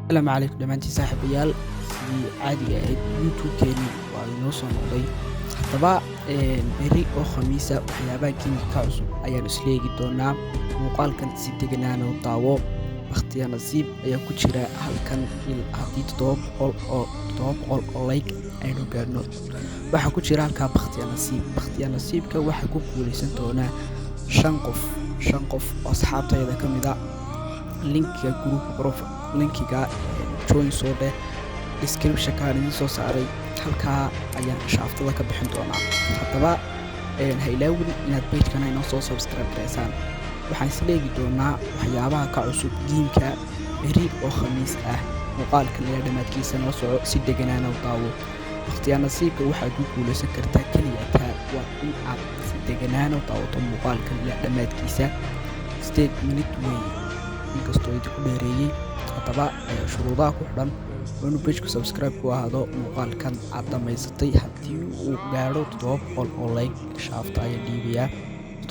السلام عليكم dhamaantiin saaxiibayaal sidii caadiga ahayd youtube-keeni waa inoo soo noqday haddaba beri oo khamiisa waxyaabaha kiimika cusub ayaan isla eegi doonaa muuqaalkan si deganaan oo daawo waqtiga nasiib ayaa ku jira halkan haddii 700 oo like aynu gaarno waxaa ku jira halkaa waqtiga nasiibka waxaa ku guuleysan doonaa 5 qof oo asxaabtayda ka mid ah linkiga group profile linkiga join soo dheh description ka idin soo saaray halkaa ayaan shaaftada ka bixin doonaa haddaba ha ilaawin inaad page-kana inoo soo subscribe gareysaan waxaan isla eegi doonaa waxyaabaha ka cusub geemka beri oo khamiis ah muuqaalka ilaa dhamaadkiisa nala soco si deganaan oo daawo waqtiga nasiibka waxaad ku guuleysan kartaa kaliya waa in aad si deganaan oo daawato muuqaalka ilaa dhamaadkiisa 8 minute weeye inkastoo ay ku dheereeyay haddaba shuruudaha ku xidhan waa inuu page-ku subscribe ku ahaado muuqaalkan aad dhammaysatay haddii uu gaadho 700 oo like shaafta ayaa dhiibayaa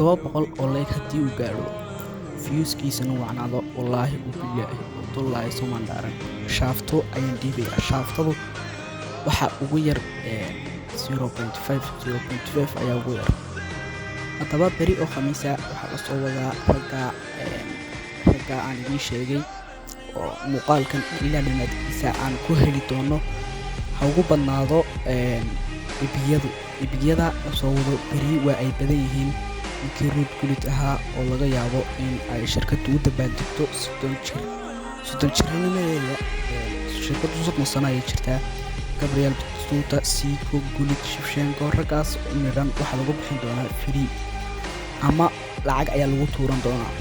700 oo like haddii uu gaadho viewskiisana wacnaado wallaahi uu bilaahi wallahi suman dhaaran shaafto ayaan dhiibayaa shaaftadu waxa ugu yar 0.5 ayaa ugu yar haddaba beri oo khamiisa waxaa la soo wadaa ragga aan idiin sheegay oo muuqaalkan ilaa dhamaadkiisa aan ku heli doono ha ugu badnaado ibiyada soo wado beri waa ay badan yihiin ninkii rood gulid ahaa oo laga yaabo in ay shirkaddu u dabaaldegto 30 jirnimadeeda shirkaddu 30 sano ayay jirtaa gabriel batuta siiko gulid shifshenko raggaas midhan waxaa lagu bixin doonaa free ama lacag ayaa lagu tuuran doonaa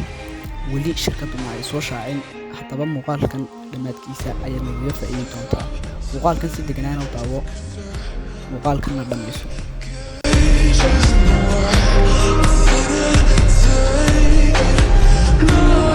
weli shirkaddu ma ay soo shaacin haddaba muuqaalkan dhamaadkiisa ayaa nagaga faa'iidi doontaa muuqaalkan si deganaan oo daawo muuqaalkanna dhammayso No